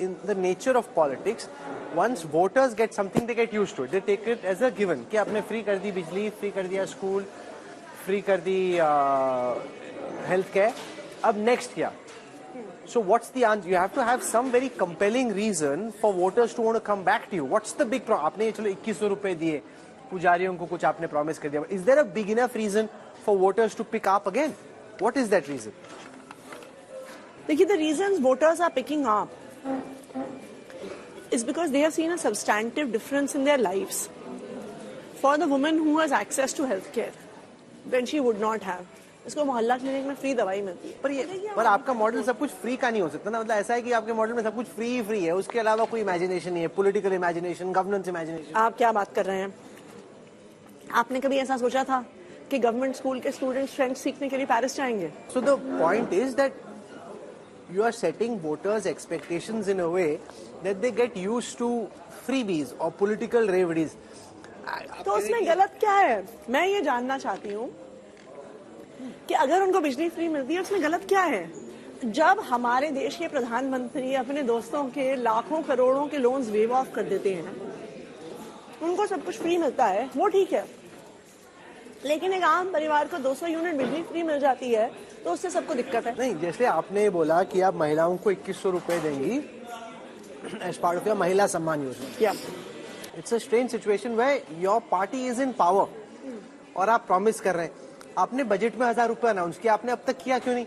in the nature of politics, once voters get something, they get used to it. They take it as a given. कि आपने free कर दी बिजली, free कर दिया school, free कर दी health care. अब next क्या? So what's the answer? You have to have some very compelling reason for voters to want to come back to you. What's the big problem? आपने चलो 2100 रुपए दिए, पुजारियों को कुछ आपने promise कर दिया. Is there a big enough reason for voters to pick up again? What is that reason? देखिए, the reasons voters are picking up is because they have seen a substantive difference in their lives. For the woman who has access to healthcare, when she would not have, इसको मोहल्ला clinic में free दवाई मिलती है. पर आपका model सब कुछ फ्री का नहीं हो सकता ना. मतलब ऐसा है कि आपके मॉडल में सब कुछ फ्री है, उसके अलावा कोई इमेजिनेशन नहीं है, पॉलिटिकल इमेजिनेशन, गवर्नेंस इमेजिनेशन. आप क्या बात कर रहे हैं? आपने कभी ऐसा सोचा था कि गवर्नमेंट स्कूल के स्टूडेंट्स फ्रेंच सीखने के लिए पेरिस जाएंगे? So the point is that you are setting voters' expectations in a way that they get used to freebies or political reveries. तो उसमें गलत क्या है? मैं ये जानना चाहती हूँ कि अगर उनको बिजली फ्री मिलती है, उसमें गलत क्या है? जब हमारे देश के प्रधानमंत्री अपने दोस्तों के लाखों करोड़ों के लोन्स वेव ऑफ कर देते हैं, उनको सब कुछ फ्री मिलता है, वो ठीक है. लेकिन एक आम परिवार को 200 यूनिट बिजली फ्री मिल जाती है, तो उससे सबको दिक्कत है. नहीं, जैसे आपने बोला कि आप महिलाओं को 2100 रुपए देंगी as part of your Mahila Samman Yojana. It's a strange situation where your party is in power और आप प्रॉमिस कर रहे हैं. आपने बजट में 1000 रुपए अनाउंस किया, आपने अब तक किया क्यों नहीं?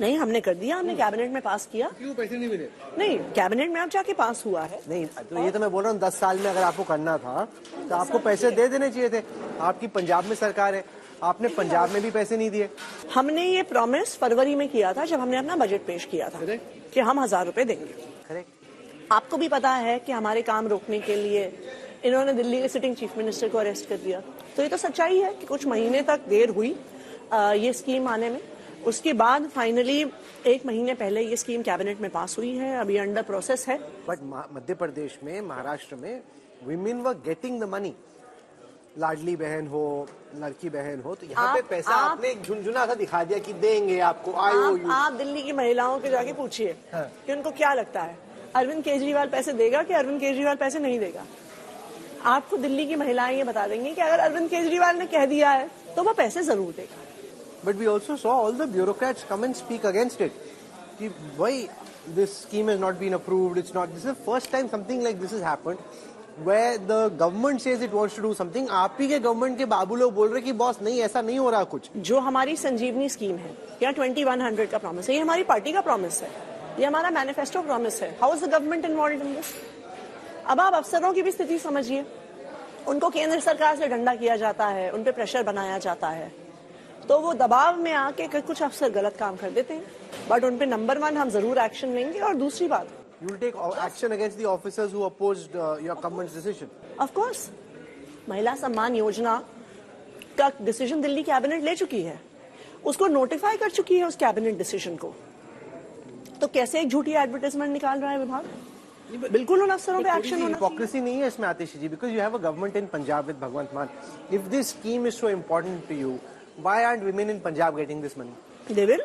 नहीं, हमने कर दिया, हमने कैबिनेट में पास किया. क्यों पैसे नहीं मिले? नहीं, कैबिनेट में अब जाके पास हुआ है. नहीं, तो ये तो मैं बोल रहा हूँ 10 साल में अगर आपको करना था तो आपको पैसे दे देने चाहिए थे. आपकी पंजाब में सरकार है, आपने पंजाब में भी पैसे नहीं दिए. हमने ये प्रॉमिस फरवरी में किया था जब हमने अपना बजट पेश किया था कि हम 1000 रुपए देंगे. आपको भी पता है कि हमारे काम रोकने के लिए इन्होंने दिल्ली के सिटिंग चीफ मिनिस्टर को अरेस्ट कर दिया. तो ये तो सच्चाई है कि कुछ महीने तक देर हुई ये स्कीम आने में. उसके बाद फाइनली 1 महीने पहले ये स्कीम कैबिनेट में पास हुई है, अभी अंडर प्रोसेस है. बट मध्य प्रदेश में, महाराष्ट्र में women were getting the money. Ladli Behan हो, लड़की बहन हो, तो यहाँ पे पैसा आपने एक झुनझुना सा दिखा दिया कि देंगे आपको. आप दिल्ली की महिलाओं के जाके पूछिए कि उनको क्या लगता है, अरविंद केजरीवाल पैसे देगा कि अरविंद केजरीवाल पैसे नहीं देगा. आपको दिल्ली की महिलाएं ये बता देंगी कि अगर अरविंद केजरीवाल ने कह दिया है तो वो पैसे जरूर देगा. But we also saw all the bureaucrats come and speak against it. कि why this scheme has not been approved? It's not. This is the first time something like this has happened, where the government says it wants to do something. आप ही के government के बाबू लोग बोल रहे कि boss नहीं, ऐसा नहीं हो रहा कुछ. जो हमारी संजीवनी स्कीम है या 2100 का प्रॉमिस है, ये हमारी पार्टी का प्रॉमिस है, ये हमारा मैनिफेस्टो प्रॉमिस है. How is the government involved in this? अब आप अफसरों की भी स्थिति समझिए. उनको केंद्र सरकार से डंडा किया जाता है, उन पे प्रेशर बनाया जाता है, तो वो दबाव में आके कुछ अफसर गलत काम कर देते हैं. बट उन पे नंबर 1 हम जरूर एक्शन लेंगे. और दूसरी बात, you will take action against the officers who opposed your government's decision. Of course, महिला सम्मान योजना का डिसीजन दिल्ली कैबिनेट ले चुकी है, उसको नोटिफाई कर चुकी है उस कैबिनेट डिसीजन को. तो कैसे एक झूठी एडवर्टाइजमेंट निकाल रहा है विभाग? बिल्कुल उन अफसरों पे एक्शन होना चाहिए. हिपोक्रेसी नहीं है इसमें Atishi ji, because you have a government in Punjab with Bhagwant Mann. If this scheme is so important to you, why aren't women in Punjab getting this money? They will.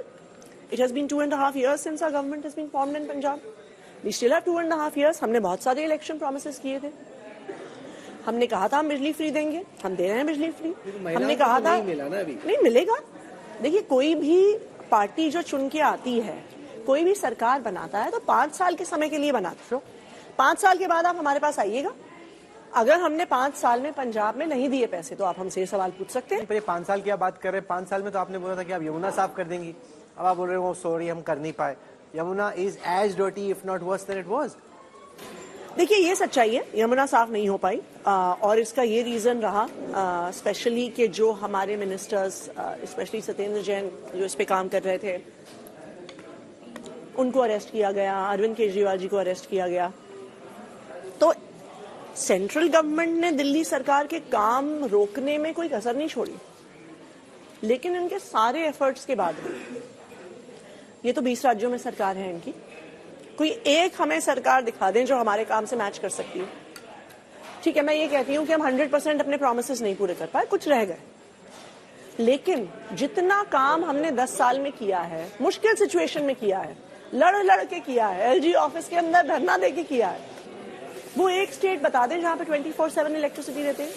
It has been 2.5 years since our government has been formed in Punjab. We still have 2.5 years. हमने बहुत सारे election promises किए थे. हमने कहा था हम बिजली फ्री देंगे, हम दे रहे हैं बिजली फ्री. हमने कहा था नहीं मिला ना अभी. नहीं मिलेगा. देखिए, कोई भी पार्टी जो चुन के आती है, कोई भी सरकार बनाता है तो 5 साल के समय के लिए बनाता है. 5 साल के बाद आप हमारे पास आइएगा. अगर हमने 5 साल में पंजाब में नहीं दिए पैसे तो आप हमसे सवाल पूछ सकते हैं. पर 5 साल की आप बात कर रहे हैं. 5 साल में तो आपने बोला था कि आप यमुना साफ कर देंगी. अब आप बोल रहे हो सॉरी हम कर नहीं पाए. Yamuna is as dirty if not worse than it was. देखिए, ये सच्चाई है, यमुना साफ नहीं हो पाई. और इसका ये रीजन रहा स्पेशली कि जो हमारे मिनिस्टर्स, स्पेशली सत्येंद्र जैन जो इस पे काम कर रहे थे, उनको अरेस्ट किया गया. अरविंद केजरीवाल जी को अरेस्ट किया गया. तो सेंट्रल गवर्नमेंट ने दिल्ली सरकार के काम रोकने में कोई कसर नहीं छोड़ी. लेकिन इनके सारे एफर्ट्स के बाद, ये तो 20 राज्यों में सरकार है इनकी, कोई एक हमें सरकार दिखा दें जो हमारे काम से मैच कर सकती है. ठीक है, मैं ये कहती हूं कि हम 100% अपने प्रोमिसेस नहीं पूरे कर पाए, कुछ रह गए. लेकिन जितना काम हमने 10 साल में किया है, मुश्किल सिचुएशन में किया है, लड़ के किया है, एलजी ऑफिस के अंदर धरना देके किया है। वो एक स्टेट बता दें जहां पे 24/7 इलेक्ट्रिसिटी रहती है।